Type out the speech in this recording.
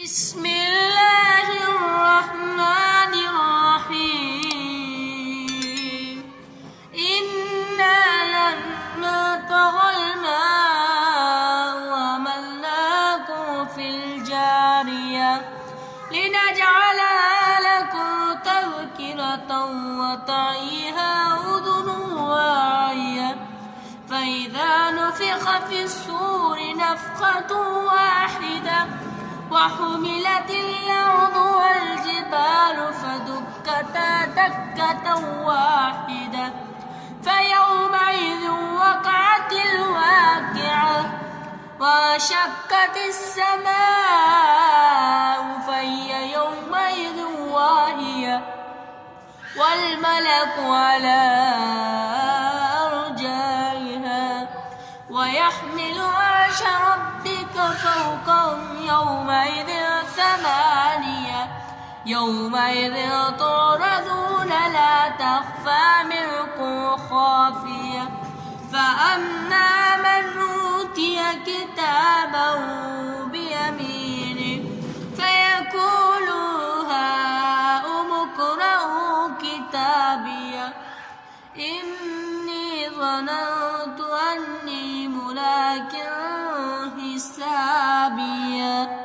بسم الله الرحمن الرحيم إنا لما طغى الماء وملناكم في الجارية لنجعلها لكم تذكرة وتعيها أذن واعية فإذا نفخ في الصور نفخة واحدة وحملت الأرض والجبال فدكتا دكة واحدة فيومئذ وقعت الواقعة وانشقت السماء فهي يومئذ واهية والملك على أرجائها ويحمل عرش ربك فوقهم يومئذ ثمانية يومئذ تعرضون لا تخفى منكم خافية فأما من أوتي كتابه بيمينه فيقول هاؤم اقرءوا كتابيه إني ظننت أني ملاق حسابيه.